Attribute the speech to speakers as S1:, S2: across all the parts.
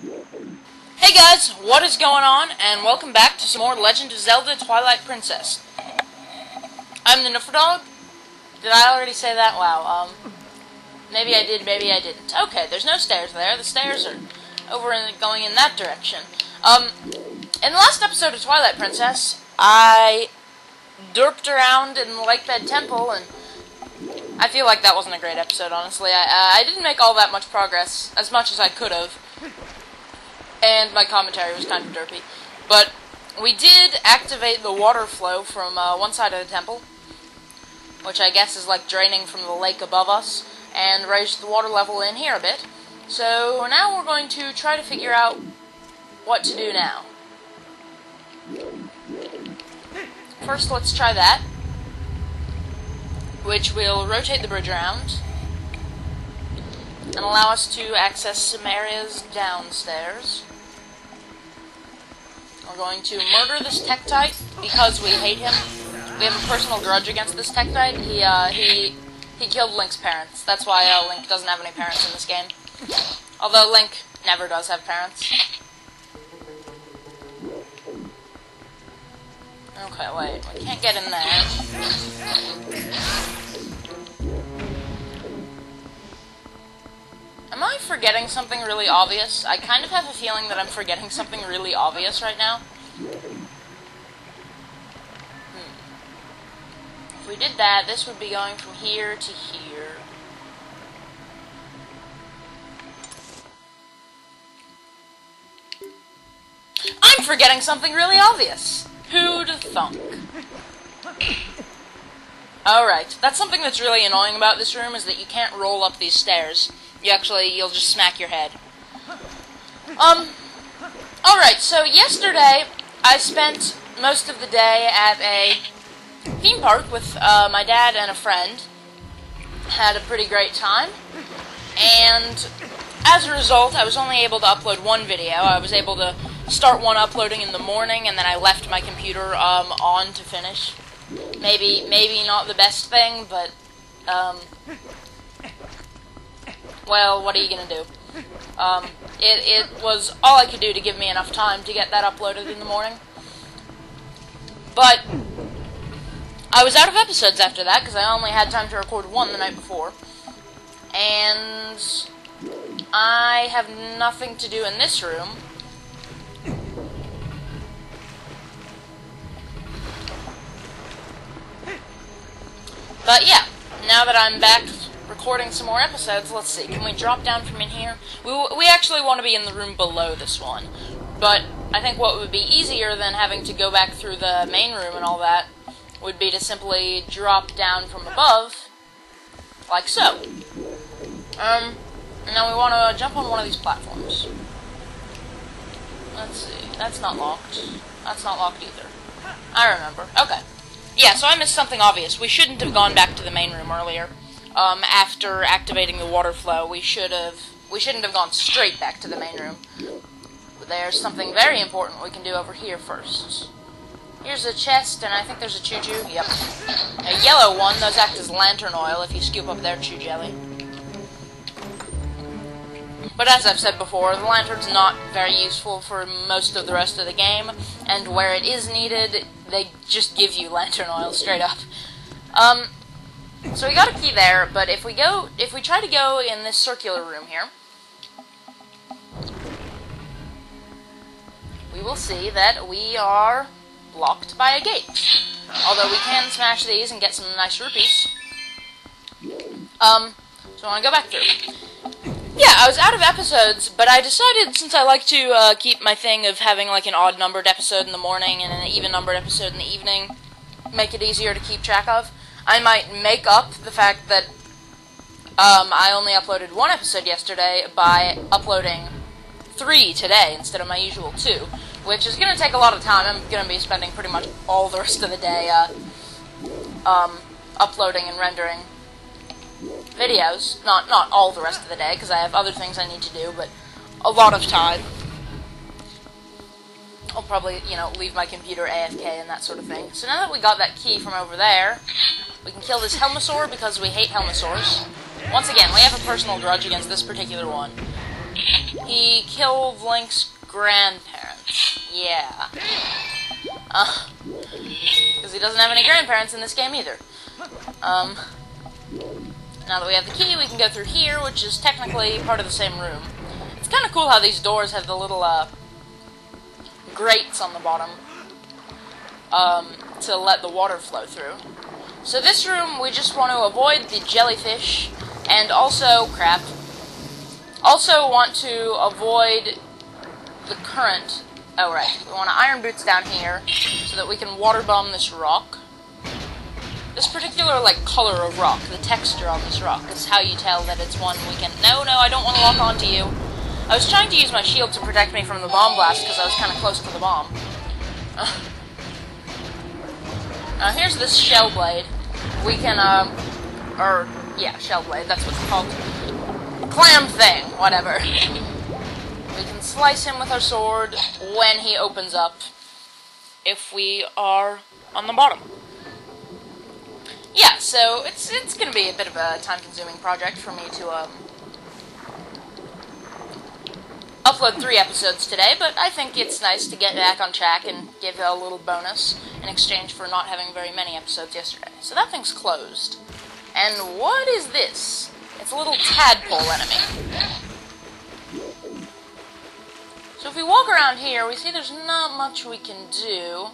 S1: Hey guys, what is going on? And welcome back to some more Legend of Zelda Twilight Princess. I'm the Dog. Did I already say that? Wow, maybe I did, maybe I didn't. Okay, there's no stairs there. The stairs are over going in that direction. In the last episode of Twilight Princess, I derped around in the Lakebed Temple, and I feel like that wasn't a great episode, honestly. I didn't make all that much progress, as much as I could have. And my commentary was kind of derpy. But we did activate the water flow from one side of the temple, which I guess is like draining from the lake above us, and raised the water level in here a bit. So now we're going to try to figure out what to do now. First, let's try that, which will rotate the bridge around and allow us to access some areas downstairs. We're going to murder this Tektite because we hate him. We have a personal grudge against this Tektite. He killed Link's parents. That's why Link doesn't have any parents in this game. Although Link never does have parents. Okay, wait. We can't get in there. Am I forgetting something really obvious? I kind of have a feeling that I'm forgetting something really obvious right now. If we did that, this would be going from here to here. I'm forgetting something really obvious! Who'd thunk? Alright, that's something that's really annoying about this room, is that you can't roll up these stairs. You'll just smack your head. Alright, so yesterday, I spent most of the day at a theme park with my dad and a friend. Had a pretty great time, and as a result, I was only able to upload one video. I was able to start one uploading in the morning, and then I left my computer on to finish. Maybe not the best thing, but well, what are you gonna do? It was all I could do to give me enough time to get that uploaded in the morning. But I was out of episodes after that, because I only had time to record one the night before. And I have nothing to do in this room. But yeah, now that I'm back recording some more episodes, let's see, can we drop down from in here? We actually want to be in the room below this one, but I think what would be easier than having to go back through the main room and all that would be to simply drop down from above, like so. Now we want to jump on one of these platforms. Let's see, that's not locked. That's not locked either. I remember, okay. Yeah, so I missed something obvious. We shouldn't have gone back to the main room earlier. After activating the water flow, we shouldn't have gone straight back to the main room. There's something very important we can do over here first. Here's a chest, and I think there's a choo-choo. Yep. A yellow one, those act as lantern oil if you scoop up their chew jelly. But as I've said before, the lantern's not very useful for most of the rest of the game, and where it is needed, they just give you lantern oil straight up. So we got a key there, but if we try to go in this circular room here, we will see that we are blocked by a gate. Although we can smash these and get some nice rupees. So I want to go back through. Yeah, I was out of episodes, but I decided, since I like to keep my thing of having like an odd-numbered episode in the morning and an even-numbered episode in the evening, make it easier to keep track of, I might make up the fact that I only uploaded one episode yesterday by uploading 3 today instead of my usual 2, which is going to take a lot of time. I'm going to be spending pretty much all the rest of the day uploading and rendering videos. Not all the rest of the day, because I have other things I need to do, but a lot of time. I'll probably, leave my computer AFK and that sort of thing. So now that we got that key from over there, we can kill this Helmasaur because we hate Helmasaurs. Once again, we have a personal grudge against this particular one. He killed Link's grandparents. Yeah. Because he doesn't have any grandparents in this game either. Now that we have the key, we can go through here, which is technically part of the same room. It's kind of cool how these doors have the little, grates on the bottom, to let the water flow through. So this room, we just want to avoid the jellyfish, and also, crap, also want to avoid the current. Oh, right. We want iron boots down here, so that we can water bomb this rock. This particular, like, color of rock, the texture on this rock, is how you tell that it's one we can... No, I don't want to lock onto you. I was trying to use my shield to protect me from the bomb blast, because I was kind of close to the bomb. Now, here's this shell blade. We can, yeah, shell blade, that's what it's called. Clam thing, whatever. We can slice him with our sword when he opens up, if we are on the bottom. Yeah, so it's going to be a bit of a time-consuming project for me to upload 3 episodes today, but I think it's nice to get back on track and give a little bonus in exchange for not having very many episodes yesterday. So that thing's closed. And what is this? It's a little tadpole enemy. So if we walk around here, we see there's not much we can do.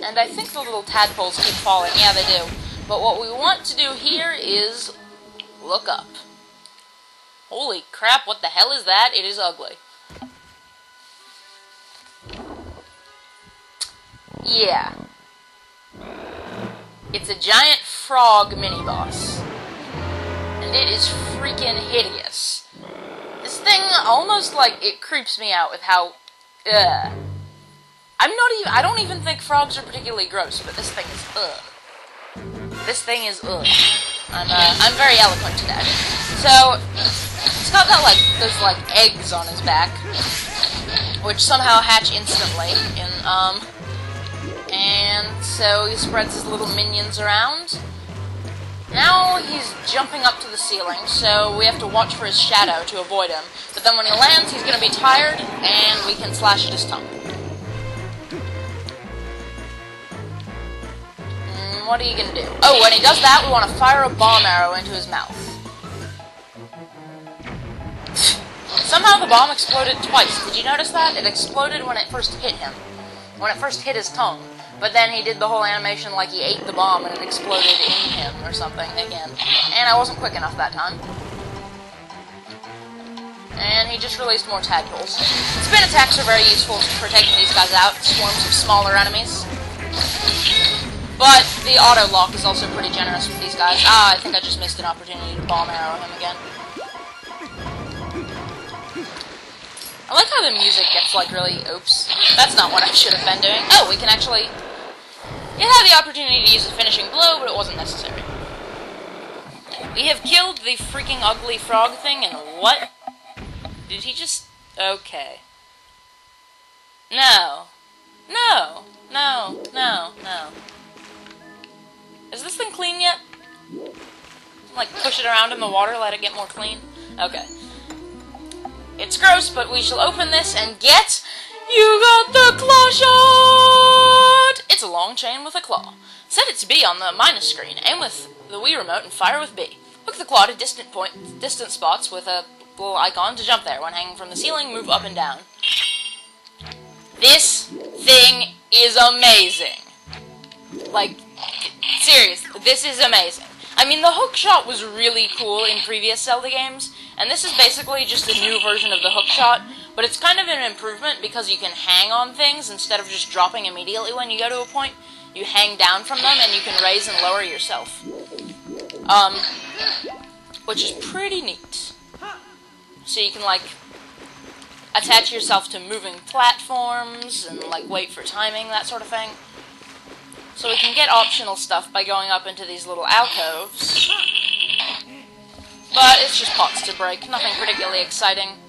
S1: And I think the little tadpoles keep falling. Yeah, they do. But what we want to do here is look up. Holy crap, what the hell is that? It is ugly. Yeah. It's a giant frog mini-boss. And it is freaking hideous. This thing almost, like, it creeps me out with how... I don't even think frogs are particularly gross, but this thing is ugh. This thing is ugh. I'm very eloquent today. So, it's got that, like, those, like, eggs on his back, which somehow hatch instantly, and so he spreads his little minions around. Now he's jumping up to the ceiling, so we have to watch for his shadow to avoid him. But then when he lands, he's going to be tired, and we can slash at his tongue. What are you going to do? Oh, when he does that, we want to fire a bomb arrow into his mouth. Somehow the bomb exploded twice. Did you notice that? It exploded when it first hit him. When it first hit his tongue. But then he did the whole animation like he ate the bomb and it exploded in him or something again. And I wasn't quick enough that time. And he just released more tadpoles. Spin attacks are very useful for taking these guys out. Swarms of smaller enemies. But the auto lock is also pretty generous with these guys. Ah, I think I just missed an opportunity to bomb arrow him again. I like how the music gets like really, oops, that's not what I should have been doing. Oh, we can actually, it had the opportunity to use a finishing blow, but it wasn't necessary. We have killed the freaking ugly frog thing, and what? Did he just, okay. No. No. No. No. No. Is this thing clean yet? Like, push it around in the water, let it get more clean? Okay. It's gross, but we shall open this and get... You got the claw shot! It's a long chain with a claw. Set it to B on the minus screen. Aim with the Wii remote and fire with B. Hook the claw to distant spots with a little icon to jump there. When hanging from the ceiling, move up and down. This thing is amazing. Like... Seriously, this is amazing. I mean, the hook shot was really cool in previous Zelda games, and this is basically just a new version of the hook shot, but it's kind of an improvement because you can hang on things instead of just dropping immediately when you go to a point. You hang down from them, and you can raise and lower yourself. Which is pretty neat. So you can, like, attach yourself to moving platforms, and, like, wait for timing, that sort of thing. So we can get optional stuff by going up into these little alcoves. But it's just pots to break, nothing particularly exciting.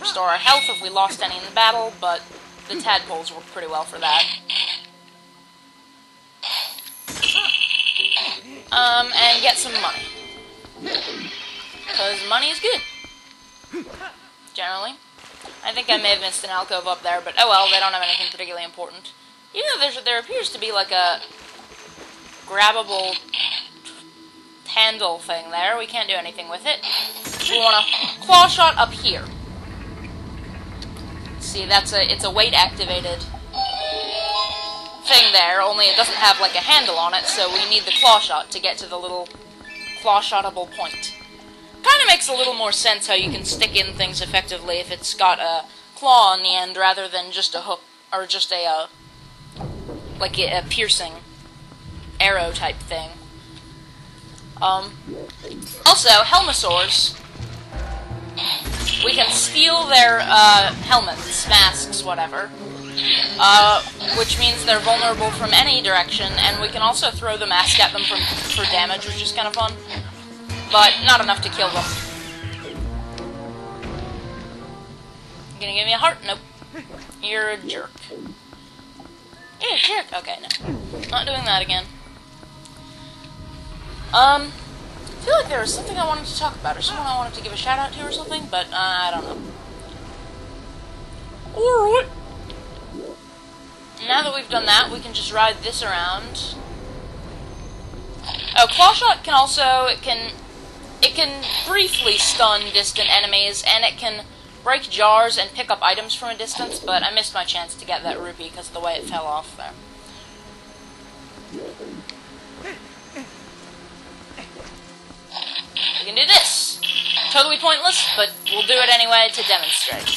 S1: Restore our health if we lost any in the battle, but the tadpoles work pretty well for that. And get some money. Because money is good. generally. I think I may have missed an alcove up there, but oh well, they don't have anything particularly important. Even though there appears to be like a grabbable handle thing there, we can't do anything with it. We want a claw shot up here. See, it's a weight activated thing there, only it doesn't have like a handle on it, so we need the claw shot to get to the little claw shotable point. Kind of makes a little more sense how you can stick in things effectively if it's got a claw on the end rather than just a hook, or just a like a piercing arrow type thing. Also, Helmosaurs, we can steal their helmets, masks, whatever, which means they're vulnerable from any direction, and we can also throw the mask at them for damage, which is kind of fun, but not enough to kill them. You gonna give me a heart? Nope. You're a jerk. You're a jerk. Okay, no. Not doing that again. I feel like there was something I wanted to talk about, or someone I wanted to give a shout out to or something, but I don't know. Alright. Now that we've done that, we can just ride this around. Oh, Clawshot can also, it can briefly stun distant enemies, and it can break jars and pick up items from a distance, but I missed my chance to get that rupee because of the way it fell off there. We can do this. Totally pointless, but we'll do it anyway to demonstrate.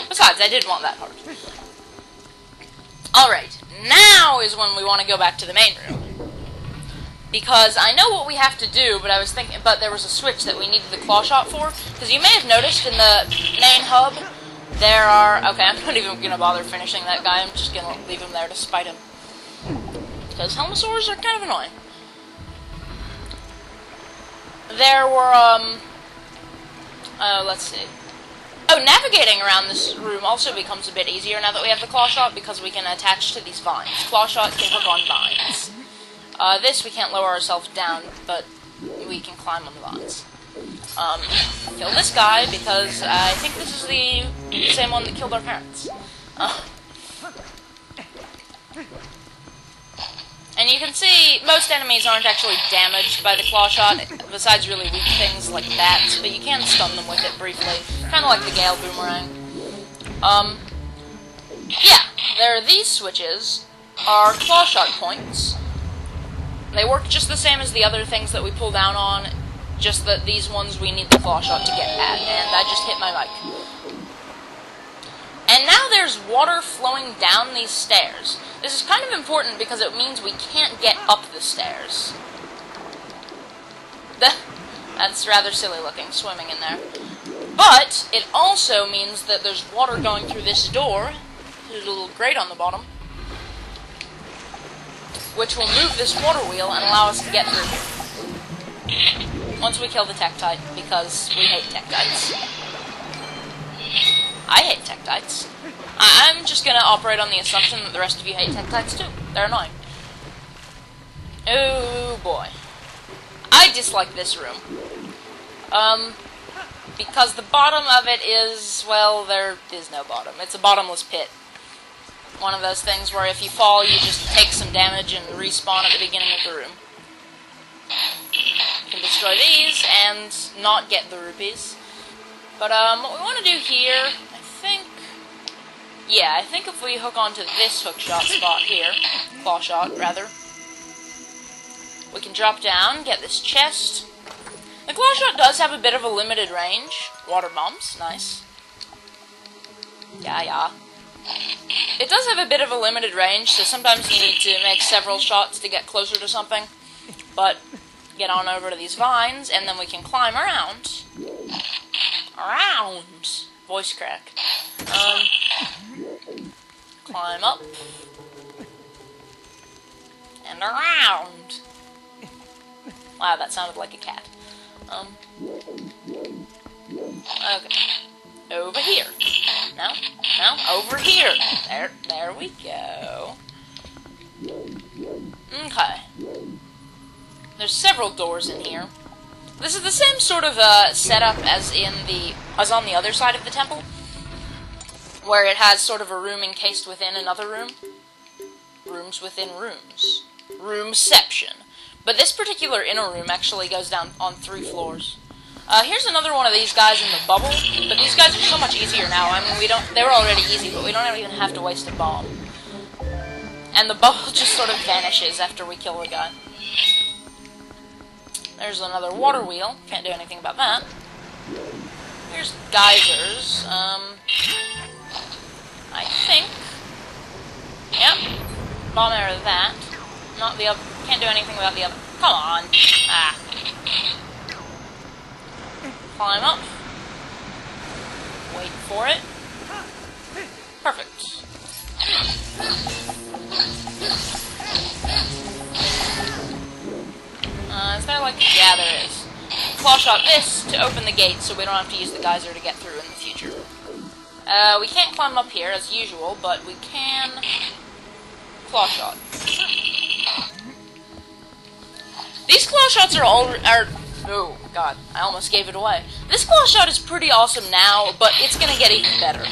S1: Besides, I did want that part. Alright, now is when we want to go back to the main room. Because I know what we have to do, but I was thinking, but there was a switch that we needed the claw shot for. Because you may have noticed in the main hub, there are... Okay, I'm not even going to bother finishing that guy. I'm just going to leave him there to spite him. Because Helmosaurs are kind of annoying. There were, let's see. Oh, navigating around this room also becomes a bit easier now that we have the claw shot, because we can attach to these vines. Claw shot can hook on vines. This we can't lower ourselves down, but we can climb on the vines. Kill this guy, because I think this is the same one that killed our parents. And you can see most enemies aren't actually damaged by the claw shot, besides really weak things like that, but you can stun them with it briefly, kind of like the Gale Boomerang. Yeah, there are these switches, are claw shot points. They work just the same as the other things that we pull down on, just that these ones we need the claw shot to get at, and I just hit my mic. And now there's water flowing down these stairs. This is kind of important because it means we can't get up the stairs. That's rather silly looking, swimming in there. But it also means that there's water going through this door. There's a little grate on the bottom, which will move this water wheel and allow us to get through here. Once we kill the Tektite, because we hate Tektites. I hate Tektites. I'm just gonna operate on the assumption that the rest of you hate Tektites too. They're annoying. Oh boy. I dislike this room. Because the bottom of it is, well, there is no bottom. It's a bottomless pit. One of those things where if you fall, you just take some damage and respawn at the beginning of the room. You can destroy these and not get the rupees. But what we want to do here, I think if we hook onto this hookshot spot here, claw shot, rather, we can drop down, get this chest. The claw shot does have a bit of a limited range. Water bombs, nice. Yeah. It does have a bit of a limited range, so sometimes you need to make several shots to get closer to something. But get on over to these vines, and then we can climb around. Voice crack. Climb up. And around. Wow, that sounded like a cat. Okay. Over here. No, over here. There we go. Okay. There's several doors in here. This is the same sort of setup as on the other side of the temple, where it has sort of a room encased within another room. Rooms within rooms. Roomception. But this particular inner room actually goes down on 3 floors. Here's another one of these guys in the bubble, but these guys are so much easier now. I mean, they were already easy, but we don't even have to waste a bomb. And the bubble just sort of vanishes after we kill the guy. There's another water wheel. Can't do anything about that. Here's geysers. I think. Yep. Bomb arrow that. Not the other. Can't do anything about the other. Come on. Ah. Climb up. Wait for it. Perfect. Is there like... Yeah, there is. Claw shot this to open the gate so we don't have to use the geyser to get through in the future. We can't climb up here as usual, but we can... Claw shot. These claw shots are oh, God, I almost gave it away. This claw shot is pretty awesome now, but it's gonna get even better.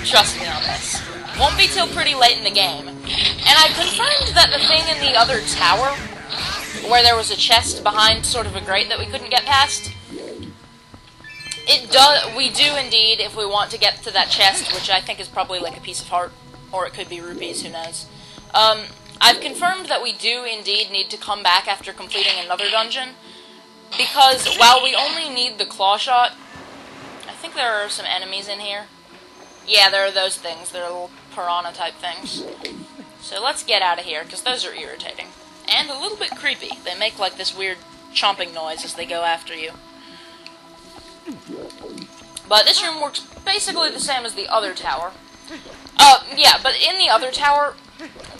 S1: Trust me on this. Won't be till pretty late in the game. And I confirmed that the thing in the other tower, where there was a chest behind sort of a grate that we couldn't get past, we do indeed, if we want to get to that chest, which I think is probably like a piece of heart, or it could be rupees, who knows. I've confirmed that we do indeed need to come back after completing another dungeon, because while we only need the claw shot, I think there are some enemies in here. Yeah, there are those things. They're little piranha type things. So let's get out of here, because those are irritating. And a little bit creepy. They make like this weird chomping noise as they go after you. But this room works basically the same as the other tower. Yeah, but in the other tower,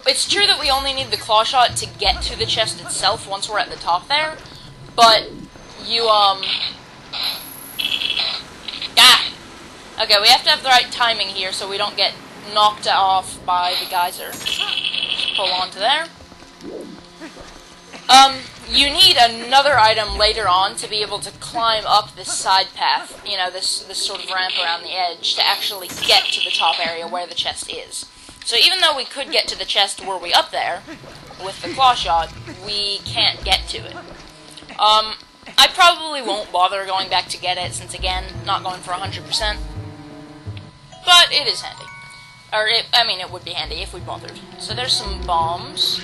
S1: it's true that we only need the claw shot to get to the chest itself once we're at the top there, but you, okay, we have to have the right timing here so we don't get knocked off by the geyser. Just pull onto there. You need another item later on to be able to climb up this side path, you know, this sort of ramp around the edge, to actually get to the top area where the chest is. So even though we could get to the chest were we up there, with the claw shot, we can't get to it. I probably won't bother going back to get it, since again, not going for 100%. But it is handy. I mean, it would be handy if we bothered. So there's some bombs.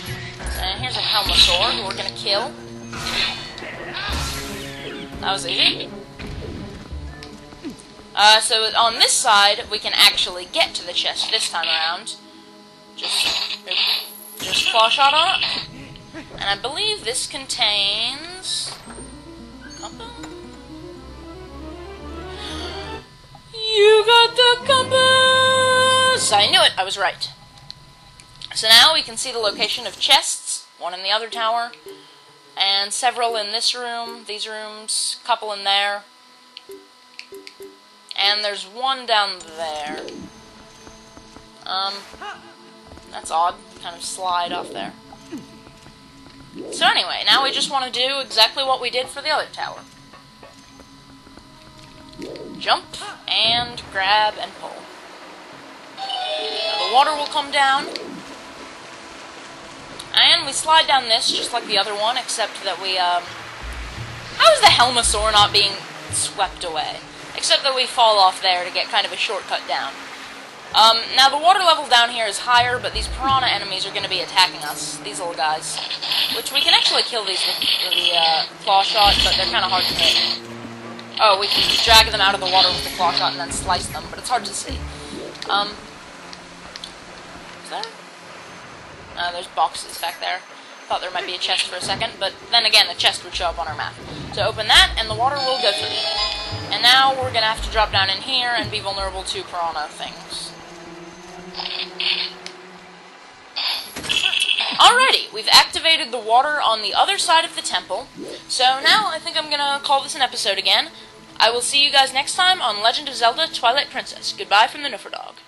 S1: And here's a Helmosaur who we're gonna kill. That was easy. So on this side, we can actually get to the chest this time around. Just claw shot on it. And I believe this contains... compass? You got the compass! I knew it! I was right. So now we can see the location of chests, one in the other tower, and several in this room, these rooms, a couple in there, and there's one down there. That's odd, kind of slide off there. So anyway, now we just want to do exactly what we did for the other tower. Jump, and grab, and pull. Now the water will come down. And we slide down this, just like the other one, except that we, how is the Helmosaur not being swept away? Except that we fall off there to get kind of a shortcut down. Now the water level down here is higher, but these piranha enemies are going to be attacking us, these little guys. Which we can actually kill these with the, claw shot, but they're kind of hard to hit. Oh, we can drag them out of the water with the claw shot and then slice them, but it's hard to see. Is there? There's boxes back there. Thought there might be a chest for a second, but then again, the chest would show up on our map. So open that, and the water will go through. And now we're gonna have to drop down in here and be vulnerable to piranha things. Alrighty, we've activated the water on the other side of the temple. So now I think I'm gonna call this an episode again. I will see you guys next time on Legend of Zelda Twilight Princess. Goodbye from the Nuffer Dog.